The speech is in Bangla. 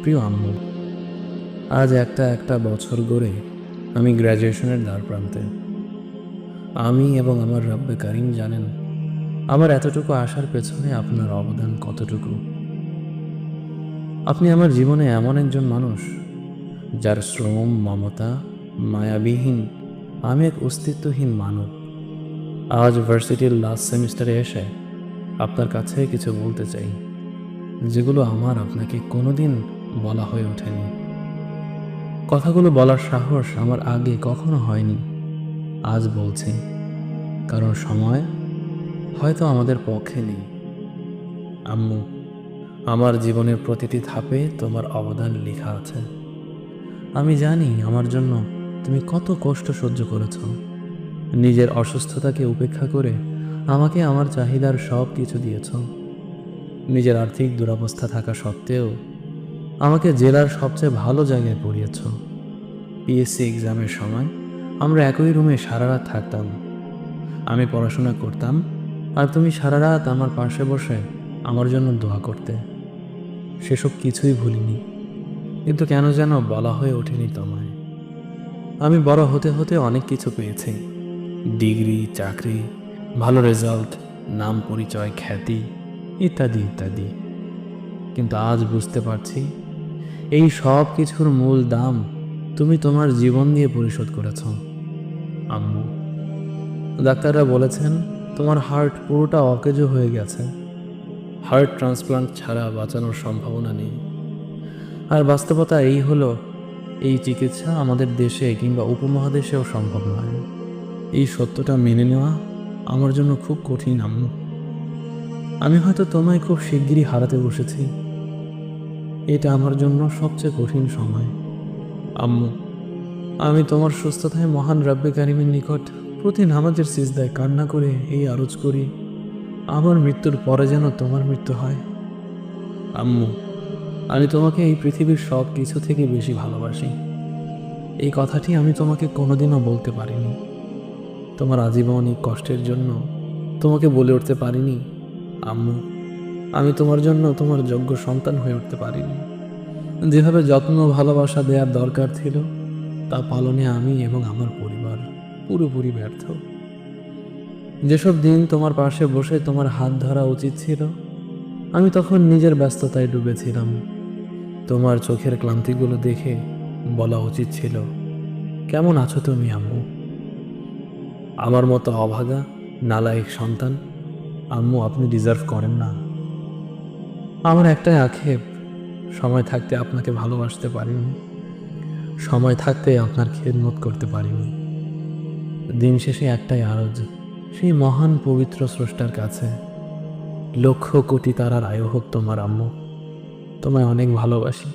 প্রিয় আম্মু, আজ একটা একটা বছর গড়ে আমি গ্র্যাজুয়েশনের দ্বার প্রান্তে। আমি এবং আমার রব্বে কারিম জানেন আমার এতটুকু আসার পেছনে আপনার অবদান কতটুকু। আপনি আমার জীবনে এমন একজন মানুষ যার শ্রম, মমতা, মায়াবিহীন আমি এক অস্তিত্বহীন মানব। আজ ভার্সিটির লাস্ট সেমিস্টারে এসে আপনার কাছে কিছু বলতে চাই, যেগুলো আমার আপনাকে কোনোদিন বলা হয়ে ওঠেনি। কথাগুলো বলার সাহস আমার আগে কখনো হয়নি, আজ বলছি, কারণ সময় হয়তো আমাদের পক্ষে নেই। আম্মু, আমার জীবনের প্রতিটি ধাপে তোমার অবদান লেখা আছে। আমি জানি আমার জন্য তুমি কত কষ্ট সহ্য করেছ। নিজের অসুস্থতাকে উপেক্ষা করে আমাকে আমার চাহিদার সব কিছু দিয়েছ। নিজের আর্থিক দুরবস্থা থাকা সত্ত্বেও আমাকে জেলার সবচেয়ে ভালো জায়গায় পড়িয়েছ। পিএসসি এক্সামের সময় আমরা একই রুমে সারা রাত থাকতাম। আমি পড়াশোনা করতাম আর তুমি সারা রাত আমার পাশে বসে আমার জন্য দোয়া করতে। সেসব কিছুই ভুলিনি, কিন্তু কেন যেন বলা হয়ে ওঠেনি তোমায়। আমি বড় হতে হতে অনেক কিছু পেয়েছি, ডিগ্রি, চাকরি, ভালো রেজাল্ট, নাম, পরিচয়, খ্যাতি, ইত্যাদি ইত্যাদি। কিন্তু আজ বুঝতে পারছি এই সব কিছুর মূল দাম তুমি তোমার জীবন দিয়ে পরিশোধ করেছ। আম্মু, ডাক্তাররা বলেছেন তোমার হার্ট পুরোটা অকেজো হয়ে গেছে। হার্ট ট্রান্সপ্লান্ট ছাড়া বাঁচানোর সম্ভাবনা নেই। আর বাস্তবতা এই হলো, এই চিকিৎসা আমাদের দেশে কিংবা উপমহাদেশেও সম্ভব নয়। এই সত্যটা মেনে নেওয়া আমার জন্য খুব কঠিন আম্মু। আমি হয়তো তোমায় খুব শিগগিরই হারাতে বসেছি। এটা আমার জন্য সবচেয়ে কঠিন সময়। আম্মু, আমি তোমার সুস্থতায় মহান রাব্বে কারিমের নিকট প্রতি নামাজের সিজদায় কান্না করে এই আরজ করি, আমার মৃত্যুর পরে যেন তোমার মৃত্যু হয়। আম্মু, আমি তোমাকে এই পৃথিবীর সব কিছু থেকে বেশি ভালোবাসি। এই কথাটি আমি তোমাকে কোনোদিনও বলতে পারিনি। তোমার আজীবন এই কষ্টের জন্য তোমাকে বলে উঠতে পারিনি, আম্মু, আমি তোমার জন্য তোমার যোগ্য সন্তান হয়ে উঠতে পারিনি। যেভাবে যত্ন ভালোবাসা দেওয়ার দরকার ছিল তা পালনে আমি এবং আমার পরিবার পুরোপুরি ব্যর্থ। যেসব দিন তোমার পাশে বসে তোমার হাত ধরা উচিত ছিল, আমি তখন নিজের ব্যস্ততায় ডুবেছিলাম। তোমার চোখের ক্লান্তিগুলো দেখে বলা উচিত ছিল, কেমন আছো তুমি আম্মু? আমার মতো অভাগা, নালায়েক সন্তান আম্মু আপনি ডিজার্ভ করেন না। আমার একটাই আক্ষেপ, সময় থাকতে আপনাকে ভালোবাসতে পারিনি, সময় থাকতে আপনার খেদমত করতে পারিনি। দিন শেষে একটাই আরজ, সেই মহান পবিত্র স্রষ্টার কাছে, লক্ষ কোটি তারার আয়ু হোক তোমার আম্মু। তোমায় অনেক ভালোবাসি।